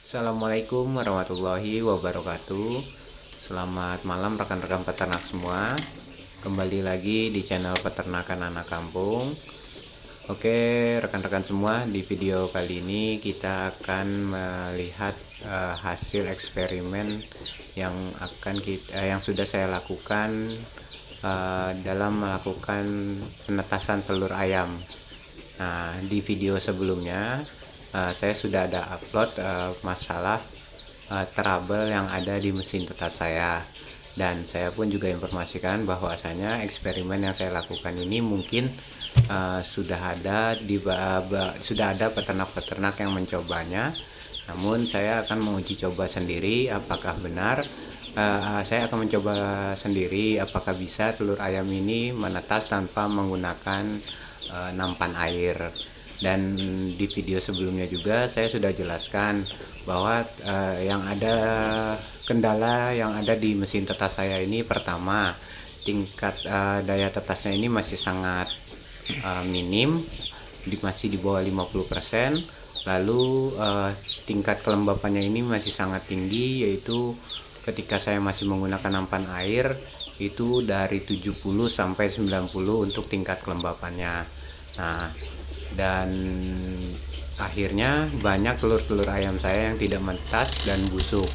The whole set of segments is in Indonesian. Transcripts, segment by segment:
Assalamualaikum warahmatullahi wabarakatuh. Selamat malam rekan-rekan peternak semua. Kembali lagi di channel Peternakan Anak Kampung. Oke, rekan-rekan semua, di video kali ini kita akan melihat hasil eksperimen yang sudah saya lakukan dalam melakukan penetasan telur ayam. Nah, di video sebelumnya saya sudah ada upload masalah trouble yang ada di mesin tetas saya, dan saya pun juga informasikan bahwasanya eksperimen yang saya lakukan ini mungkin sudah ada peternak-peternak yang mencobanya, namun saya akan menguji coba sendiri apakah benar. Saya akan mencoba sendiri apakah bisa telur ayam ini menetas tanpa menggunakan nampan air. Dan di video sebelumnya juga saya sudah jelaskan bahwa kendala yang ada di mesin tetas saya ini, pertama, tingkat daya tetasnya ini masih sangat minim, masih di bawah 50%. Lalu tingkat kelembapannya ini masih sangat tinggi, yaitu ketika saya masih menggunakan nampan air itu dari 70 sampai 90 untuk tingkat kelembapannya. Nah, dan akhirnya banyak telur-telur ayam saya yang tidak menetas dan busuk.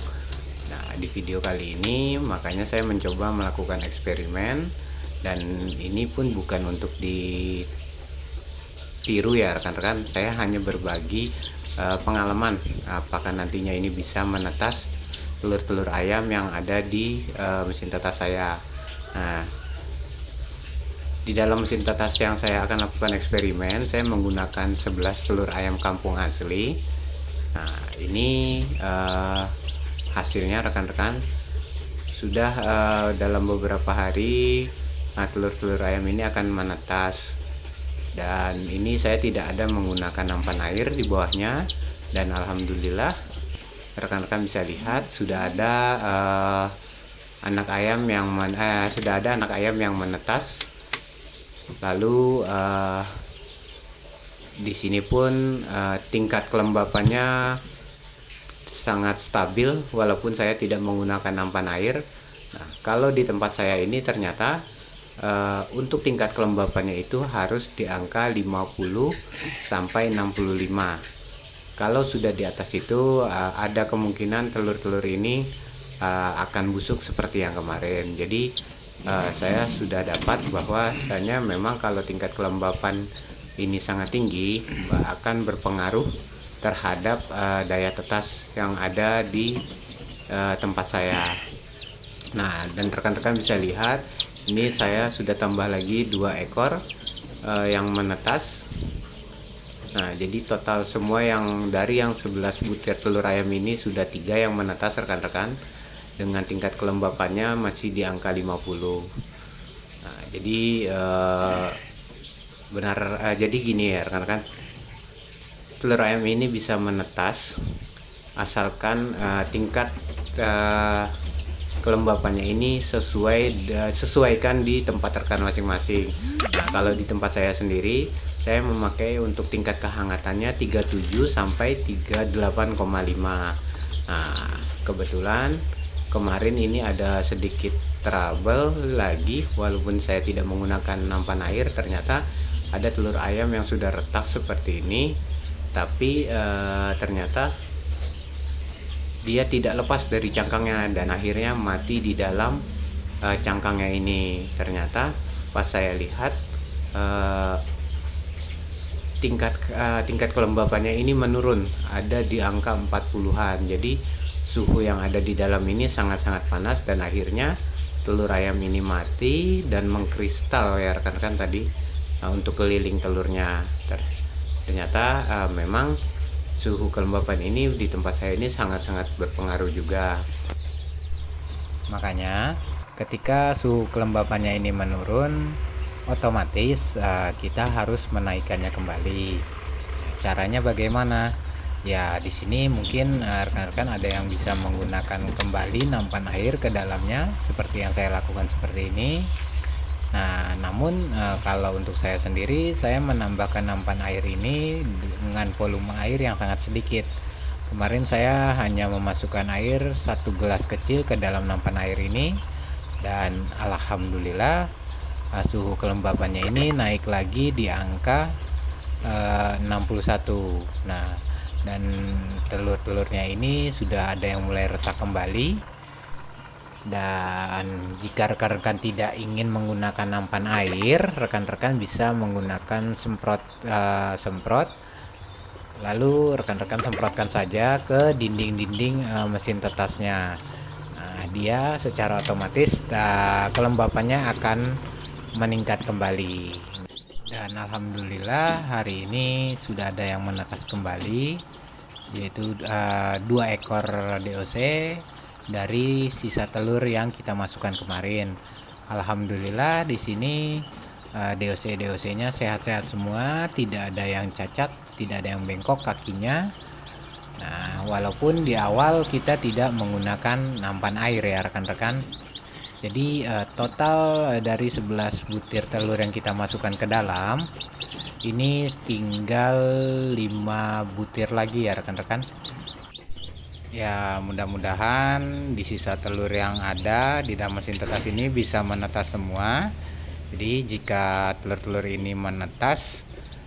Nah, di video kali ini makanya saya mencoba melakukan eksperimen, dan ini pun bukan untuk ditiru ya rekan-rekan. Saya hanya berbagi pengalaman apakah nantinya ini bisa menetas telur-telur ayam yang ada di mesin tetas saya. Nah, di dalam mesin tetas yang saya akan lakukan eksperimen, saya menggunakan 11 telur ayam kampung asli. Nah, ini hasilnya rekan-rekan. Sudah dalam beberapa hari telur-telur ayam ini akan menetas. Dan ini saya tidak ada menggunakan nampan air di bawahnya. Dan alhamdulillah rekan-rekan bisa lihat sudah ada anak ayam yang menetas. Lalu di sini pun tingkat kelembapannya sangat stabil walaupun saya tidak menggunakan nampan air. Nah, kalau di tempat saya ini ternyata untuk tingkat kelembapannya itu harus di angka 50 sampai 65. Kalau sudah di atas itu ada kemungkinan telur-telur ini akan busuk seperti yang kemarin. Jadi saya sudah dapat bahwasanya memang kalau tingkat kelembapan ini sangat tinggi akan berpengaruh terhadap daya tetas yang ada di tempat saya. Nah, dan rekan-rekan bisa lihat ini saya sudah tambah lagi 2 ekor yang menetas. Nah, jadi total semua yang dari yang 11 butir telur ayam ini sudah 3 yang menetas rekan-rekan, dengan tingkat kelembapannya masih di angka 50. Nah, jadi jadi gini ya rekan-rekan, telur ayam ini bisa menetas asalkan tingkat kelembapannya ini sesuaikan di tempat rekan masing-masing. Nah, kalau di tempat saya sendiri, saya memakai untuk tingkat kehangatannya 37 sampai 38,5. Nah, kebetulan kemarin ini ada sedikit trouble lagi, walaupun saya tidak menggunakan nampan air. Ternyata ada telur ayam yang sudah retak seperti ini, tapi ternyata dia tidak lepas dari cangkangnya dan akhirnya mati di dalam cangkangnya ini. Ternyata pas saya lihat tingkat kelembapannya ini menurun, ada di angka 40-an. Jadi suhu yang ada di dalam ini sangat-sangat panas, dan akhirnya telur ayam ini mati dan mengkristal ya rekan-rekan tadi untuk keliling telurnya. Ternyata memang suhu kelembapan ini di tempat saya ini sangat-sangat berpengaruh juga. Makanya ketika suhu kelembapannya ini menurun, otomatis kita harus menaikkannya kembali. Caranya bagaimana? Ya, di sini mungkin rekan-rekan ada yang bisa menggunakan kembali nampan air ke dalamnya seperti yang saya lakukan seperti ini. Nah, namun kalau untuk saya sendiri, saya menambahkan nampan air ini dengan volume air yang sangat sedikit. Kemarin saya hanya memasukkan air 1 gelas kecil ke dalam nampan air ini, dan alhamdulillah suhu kelembapannya ini naik lagi di angka 61. Nah, dan telur-telurnya ini sudah ada yang mulai retak kembali. Dan jika rekan-rekan tidak ingin menggunakan nampan air, rekan-rekan bisa menggunakan semprot, lalu rekan-rekan semprotkan saja ke dinding-dinding mesin tetasnya. Nah, dia secara otomatis kelembapannya akan meningkat kembali. Dan alhamdulillah hari ini sudah ada yang menetas kembali, yaitu 2 ekor DOC dari sisa telur yang kita masukkan kemarin. Alhamdulillah di sini DOC-nya sehat-sehat semua, tidak ada yang cacat, tidak ada yang bengkok kakinya. Nah, walaupun di awal kita tidak menggunakan nampan air ya rekan-rekan. Jadi total dari 11 butir telur yang kita masukkan ke dalam, ini tinggal 5 butir lagi ya rekan-rekan. Ya, mudah-mudahan di sisa telur yang ada di dalam mesin tetas ini bisa menetas semua. Jadi jika telur-telur ini menetas,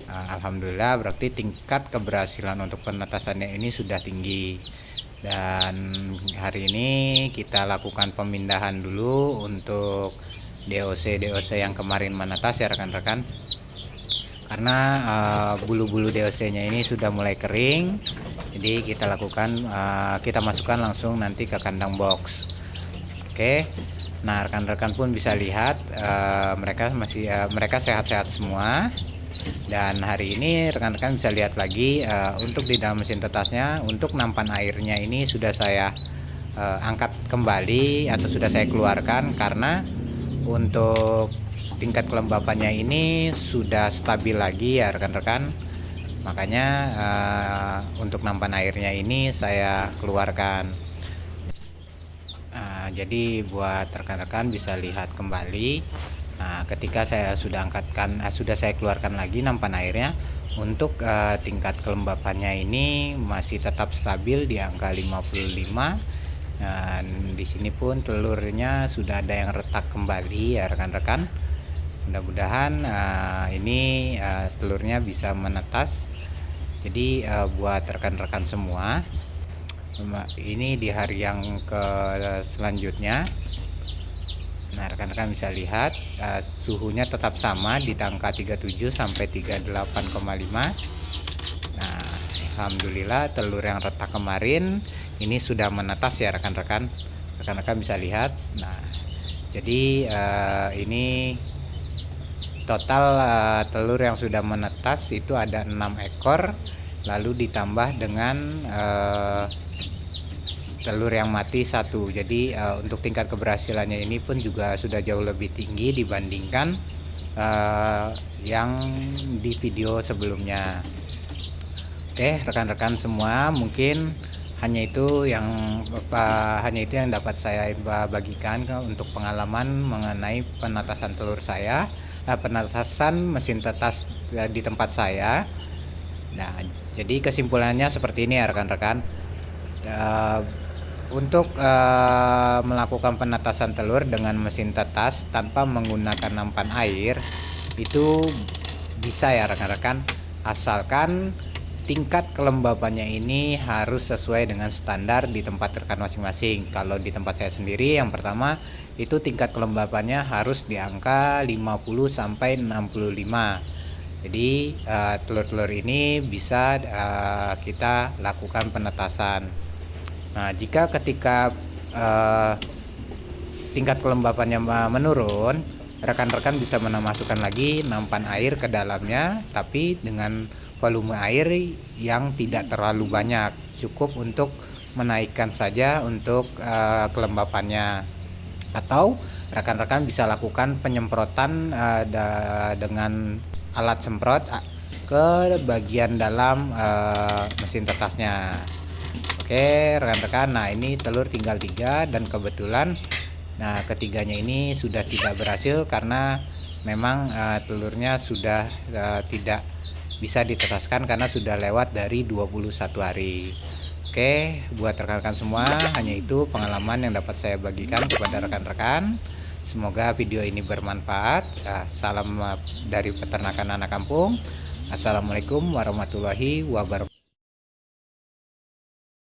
alhamdulillah berarti tingkat keberhasilan untuk penetasannya ini sudah tinggi. Dan hari ini kita lakukan pemindahan dulu untuk DOC yang kemarin menetas ya rekan-rekan. Karena bulu-bulu DOC-nya ini sudah mulai kering, jadi kita masukkan langsung nanti ke kandang box. Oke, nah rekan-rekan pun bisa lihat mereka sehat-sehat semua. Dan hari ini rekan-rekan bisa lihat lagi untuk di dalam mesin tetasnya, untuk nampan airnya ini sudah saya angkat kembali atau sudah saya keluarkan, karena untuk tingkat kelembapannya ini sudah stabil lagi ya rekan-rekan. Makanya untuk nampan airnya ini saya keluarkan. Jadi buat rekan-rekan bisa lihat kembali. Nah, ketika saya sudah saya keluarkan lagi nampan airnya, untuk tingkat kelembapannya ini masih tetap stabil di angka 55. Dan di sini pun telurnya sudah ada yang retak kembali ya rekan-rekan. Mudah-mudahan ini telurnya bisa menetas. Jadi buat rekan-rekan semua, ini di hari yang selanjutnya, nah rekan-rekan bisa lihat suhunya tetap sama di angka 37 sampai 38,5. Nah, alhamdulillah telur yang retak kemarin ini sudah menetas ya rekan-rekan. Rekan-rekan bisa lihat. Nah, jadi ini total telur yang sudah menetas itu ada 6 ekor, lalu ditambah dengan telur yang mati 1. Jadi untuk tingkat keberhasilannya ini pun juga sudah jauh lebih tinggi dibandingkan yang di video sebelumnya. Oke rekan-rekan semua, mungkin hanya itu yang dapat saya bagikan untuk pengalaman mengenai penetasan telur saya, penetasan mesin tetas di tempat saya. Nah, jadi kesimpulannya seperti ini ya rekan-rekan. Untuk melakukan penetasan telur dengan mesin tetas tanpa menggunakan nampan air itu bisa ya rekan-rekan, asalkan tingkat kelembapannya ini harus sesuai dengan standar di tempat rekan masing-masing. Kalau di tempat saya sendiri, yang pertama itu tingkat kelembapannya harus di angka 50 sampai 65. Jadi telur-telur ini bisa kita lakukan penetasan. Nah, jika ketika tingkat kelembapannya menurun, rekan-rekan bisa memasukkan lagi nampan air ke dalamnya, tapi dengan volume air yang tidak terlalu banyak, cukup untuk menaikkan saja untuk kelembapannya. Atau rekan-rekan bisa lakukan penyemprotan dengan alat semprot ke bagian dalam mesin tetasnya. Oke rekan-rekan, nah ini telur tinggal 3, dan kebetulan ketiganya ini sudah tidak berhasil karena memang telurnya sudah tidak bisa ditetaskan karena sudah lewat dari 21 hari. Oke, buat rekan-rekan semua, hanya itu pengalaman yang dapat saya bagikan kepada rekan-rekan. Semoga video ini bermanfaat. Salam dari peternakan anak kampung. Assalamualaikum warahmatullahi wabarakatuh.